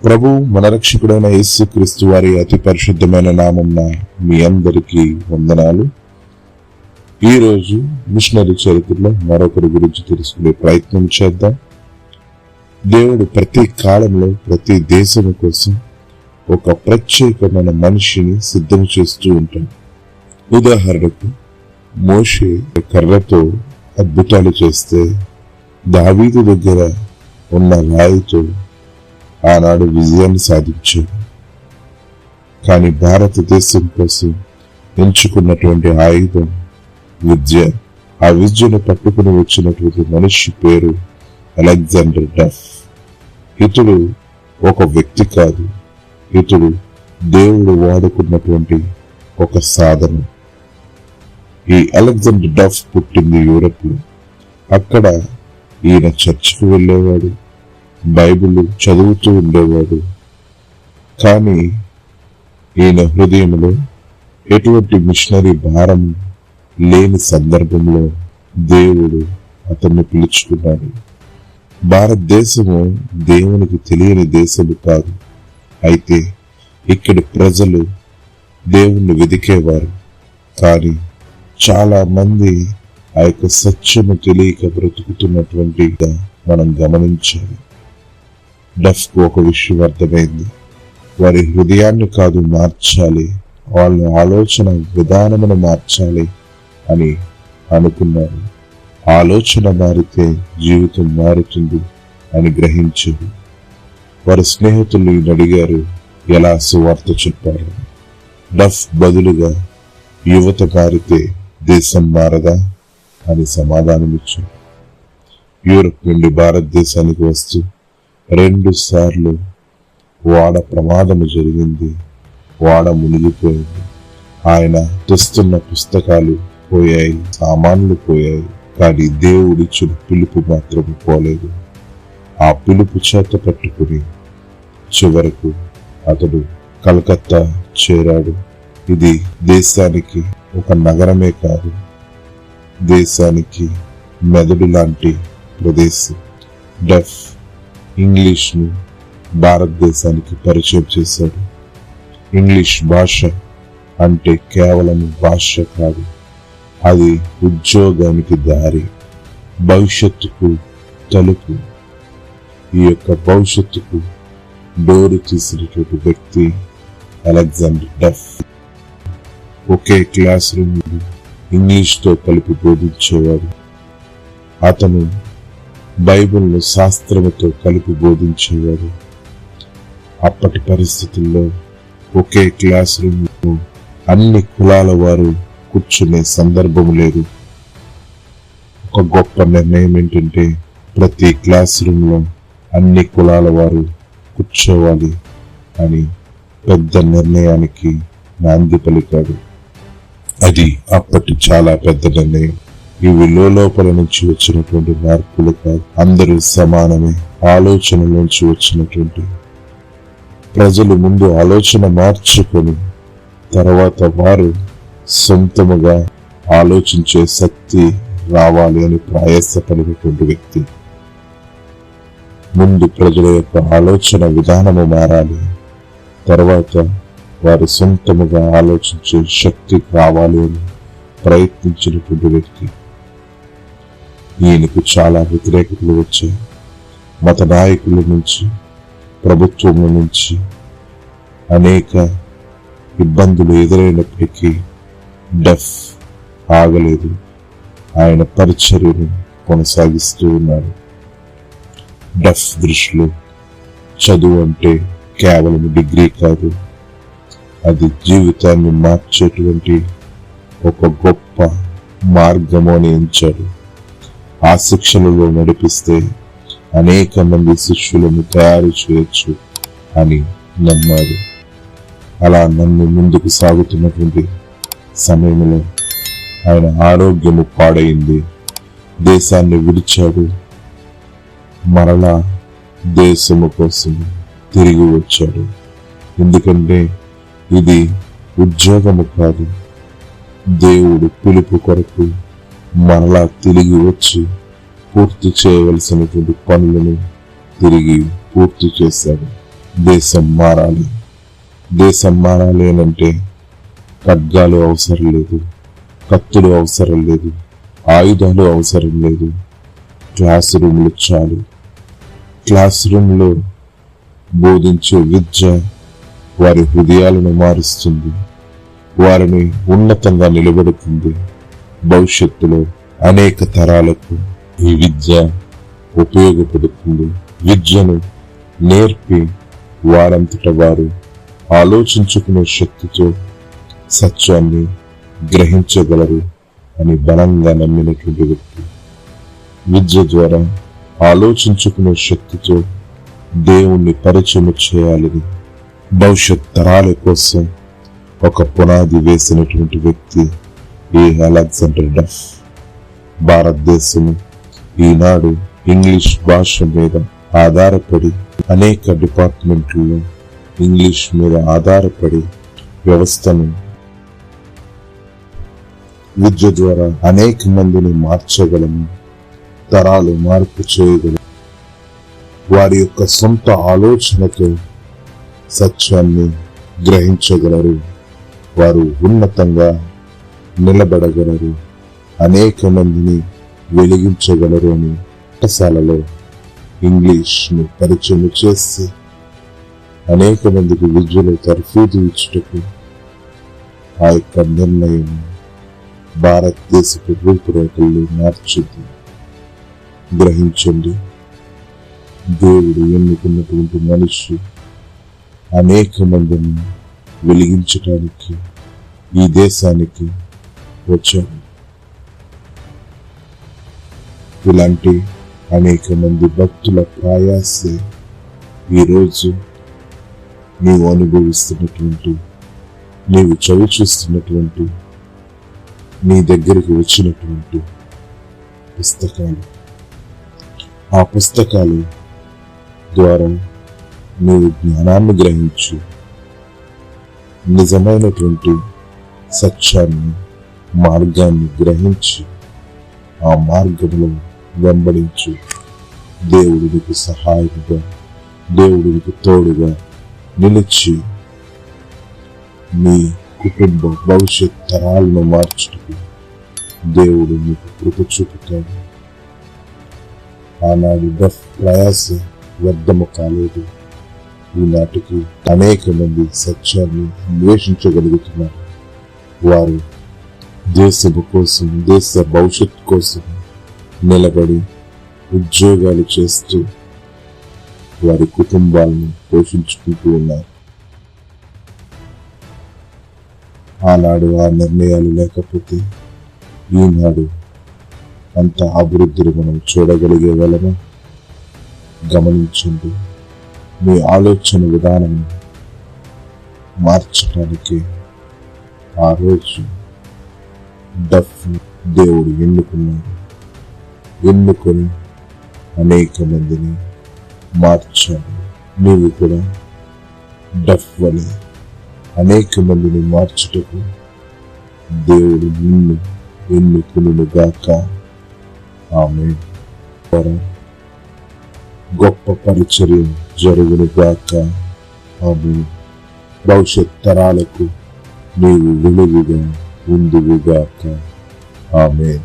ప్రభు మన రక్షకుడైన యేసుక్రీస్తు వారి అతి పరిశుద్ధమైన నామమున మీ అందరికీ వందనాలు. ఈరోజు మిషనరీ చరిత్రలో మరొకరి గురించి తెలుసుకునే ప్రయత్నం చేద్దాం. దేవుడు ప్రతి కాలంలో ప్రతి దేశం కోసం ఒక ప్రత్యేకమైన మనిషిని సిద్ధం చేస్తూ ఉంటాడు. ఉదాహరణకు మోషే కర్రతో అద్భుతాలు చేస్తే దావీదు దగ్గర ఉన్న రాయితో ఆనాడు విజయాన్ని సాధించాడు. కానీ భారతదేశం కోసం ఎంచుకున్నటువంటి ఆయుధం విద్య. ఆ విద్యను పట్టుకుని వచ్చినటువంటి మనిషి పేరు అలెగ్జాండర్ డఫ్. ఇతడు ఒక వ్యక్తి కాదు, ఇతడు దేవుడు వాడుకున్నటువంటి ఒక సాధనం. ఈ అలెగ్జాండర్ డఫ్ పుట్టింది యూరప్ లో. అక్కడ ఈయన చర్చికి వెళ్ళేవాడు, బైబిల్ చదువుతూ ఉండేవాడు. కానీ ఈయన హృదయంలో ఎటువంటి మిషనరీ భారం లేని సందర్భంలో దేవుడు అతన్ని పిలుచుకున్నాడు. భారతదేశము దేవునికి తెలియని దేశము కాదు. అయితే ఇక్కడి ప్రజలు దేవుణ్ణి వెదికేవారు. కానీ చాలా మంది ఆ యొక్క సత్యము తెలియక బ్రతుకుతున్నటువంటి మనం గమనించాలి. డఫ్ కు ఒక విషయం అర్థమైంది. వారి హృదయాన్ని కాదు మార్చాలి, వాళ్ళ ఆలోచన విధానమును మార్చాలి అని అనుకున్నారు. ఆలోచన మారితే జీవితం మారుతుంది అని గ్రహించారు. వారి స్నేహితులు అడిగారు, ఎలా సువార్త చెప్పారు? డఫ్ బదులుగా యువత మారితే దేశం మారదా అని సమాధానమిచ్చారు. యూరప్ నుండి భారతదేశానికి వస్తూ 2 సార్లు వాడ ప్రమాదము జరిగింది. వాడ మునిగిపోయింది. ఆయన తెస్తున్న పుస్తకాలు పోయాయి, సామాన్లు పోయాయి. కానీ దేవుడిచ్చిన పిలుపు మాత్రం పోలేదు. ఆ పిలుపు చేత పట్టుకుని చివరకు అతడు కలకత్తా చేరాడు. ఇది దేశానికి ఒక నగరమే కాదు, దేశానికి మెదడు లాంటి ప్రదేశం. డఫ్ ఇంగ్లీష్ను భారతదేశానికి పరిచయం చేశాడు. ఇంగ్లీష్ భాష అంటే కేవలం భాష కాదు, అది ఉద్యోగానికి దారి, భవిష్యత్తుకు తలుపు. ఈ యొక్క భవిష్యత్తుకు డోరు తీసినటువంటి వ్యక్తి అలెగ్జాండర్ డఫ్. ఒకే క్లాస్ రూమ్ ఇంగ్లీష్తో కలిపి బోధించేవాడు. అతను బైబిల్ను శాస్త్రముతో కలిపి బోధించేవాడు. అప్పటి పరిస్థితుల్లో ఒకే క్లాస్ రూమ్ అన్ని కులాల వారు కూర్చునే సందర్భం లేదు. ఒక గొప్ప నిర్ణయం ఏంటంటే ప్రతి క్లాస్ రూమ్ లో అన్ని కులాల వారు కూర్చోవాలి అని పెద్ద నిర్ణయానికి నాంది పలికాడు. అది అప్పటి చాలా పెద్ద నిర్ణయం. ఇవి లోపల నుంచి వచ్చినటువంటి మార్పులు కాదు, అందరూ సమానమే ఆలోచన నుంచి వచ్చినటువంటి. ప్రజలు ముందు ఆలోచన మార్చుకొని తర్వాత వారు సొంతముగా ఆలోచించే శక్తి రావాలి అని ప్రయాసపడినటువంటి వ్యక్తి. ముందు ప్రజల యొక్క ఆలోచన విధానము మారాలి, తర్వాత వారు సొంతముగా ఆలోచించే శక్తి రావాలి అని ప్రయత్నించినటువంటి వ్యక్తి. ఈయనకు చాలా వ్యతిరేకతలు వచ్చాయి. మత నాయకుల నుంచి, ప్రభుత్వం నుంచి అనేక ఇబ్బందులు ఎదురైనప్పటికీ డఫ్ ఆగలేదు. ఆయన పరిచర్యను కొనసాగిస్తూ ఉన్నాడు. డఫ్ దృష్టిలో చదువు అంటే కేవలం డిగ్రీ కాదు, అది జీవితాన్ని మార్చేటువంటి ఒక గొప్ప మార్గము అని ఎంచాడు. ఆ శిక్షణలో నడిపిస్తే అనేక మంది శిష్యులను తయారు చేయొచ్చు అని నమ్మాడు. అలా నన్ను ముందుకు సాగుతున్నటువంటి సమయంలో ఆయన ఆరోగ్యము పాడైంది. దేశాన్ని విడిచాడు. మరలా దేశము కోసం తిరిగి వచ్చాడు. ఎందుకంటే ఇది ఉద్యోగము కాదు, దేవుడు పిలుపు కొరకు మరలా తిరిగి వచ్చి పూర్తి చేయవలసినటువంటి పనులను తిరిగి పూర్తి చేశాడు. దేశం మారాలి. దేశం మారాలి అనంటే ఖడ్గాలు అవసరం లేదు, కత్తులు అవసరం లేదు, ఆయుధాలు అవసరం లేదు. క్లాస్ రూమ్లు చాలు. క్లాస్ రూమ్లో బోధించే విద్య వారి హృదయాలను మారుస్తుంది, వారిని ఉన్నతంగా నిలబెడుతుంది. భవిష్యత్తులో అనేక తరాలకు ఈ విద్య ఉపయోగపడుతుంది. విద్యను నేర్పి వారంతట వారు ఆలోచించుకునే శక్తితో సత్యాన్ని గ్రహించగలరు అని బలంగా నమ్మినటువంటి వ్యక్తి. విద్య ద్వారా ఆలోచించుకునే శక్తితో దేవుణ్ణి పరిచయం చేయాలని భవిష్యత్ తరాల కోసం ఒక పునాది వేసినటువంటి వ్యక్తి ఈ అలెగ్జాండర్ డఫ్. భారతదేశము ఈనాడు ఇంగ్లీష్ భాష మీద ఆధారపడి అనేక డిపార్ట్మెంట్లలో ఇంగ్లీష్ మీద ఆధారపడి వ్యవస్థను విద్య ద్వారా అనేక మందిని మార్చగలము, తరాలు మార్పు చేయగలము. వారి యొక్క సొంత ఆలోచనతో సత్యాన్ని గ్రహించగలరు, వారు ఉన్నతంగా నిలబడగలరు, అనేక మందిని వెలిగించగలరు అని పాఠశాలలో ఇంగ్లీష్ను పరిచయం చేసి అనేక మందికి విద్యలో తర్ఫీదు ఇచ్చుటకు ఆ యొక్క నిర్ణయం భారతదేశపు రూపురేఖలు మార్చింది. గ్రహించండి, దేవుడు ఎన్నుకున్నటువంటి మనిషి అనేక మందిని వెలిగించడానికి ఈ దేశానికి వచ్చాడు. ఇలాంటి అనేక మంది భక్తుల ప్రయాసే ఈరోజు నీవు అనుభవిస్తున్నటువంటి, నీవు చవి చూస్తున్నటువంటి, నీ దగ్గరికి వచ్చినటువంటి పుస్తకాలు. ఆ పుస్తకాలు ద్వారా నీవు జ్ఞానాన్ని గ్రహించు, నిజమైనటువంటి సత్యాన్ని, మార్గాన్ని గ్రహించి ఆ మార్గంలో వెంబడించు. దేవుడు నీకు సహాయకుగా, దేవుడు నీకు తోడుగా నిలిచి నీ కుటుంబ భవిష్యత్ తరాలను మార్చుటకు దేవుడు నీకు కృప చూపుతాడు. ఆనాడు డఫ్ ప్రయాస వ్యర్థము కాలేదు. ఈనాటికి అనేక మంది సత్యాన్ని అన్వేషించగలుగుతున్నారు. వారు దేశము కోసం, దేశ భవిష్యత్ కోసం నిలబడి ఉద్యోగాలు చేస్తూ వారి కుటుంబాలను పోషించుకుంటూ ఉన్నారు. ఆనాడు ఆ నిర్ణయాలు లేకపోతే ఈనాడు అంత అభివృద్ధిని మనం చూడగలిగే వాళ్ళము. గమనించండి, మీ ఆలోచన విధానం మార్చడానికి ఆ రోజు డఫ్ దేవుడు ఎన్నుకున్నాడు. ఎన్నుకొని అనేక మందిని మార్చాడు. నీవు కూడా డఫ్ వలె అనేక మందిని మార్చుటకు దేవుడు నిన్ను ఎన్నుకును గాక. ఆమేన్. గొప్ప పరిచర్య జరుగును గాక. ఆమేన్. భవిష్యత్ తరాలకు నీవు వెలుగుగా ఉందువుగాక. ఆమేన్.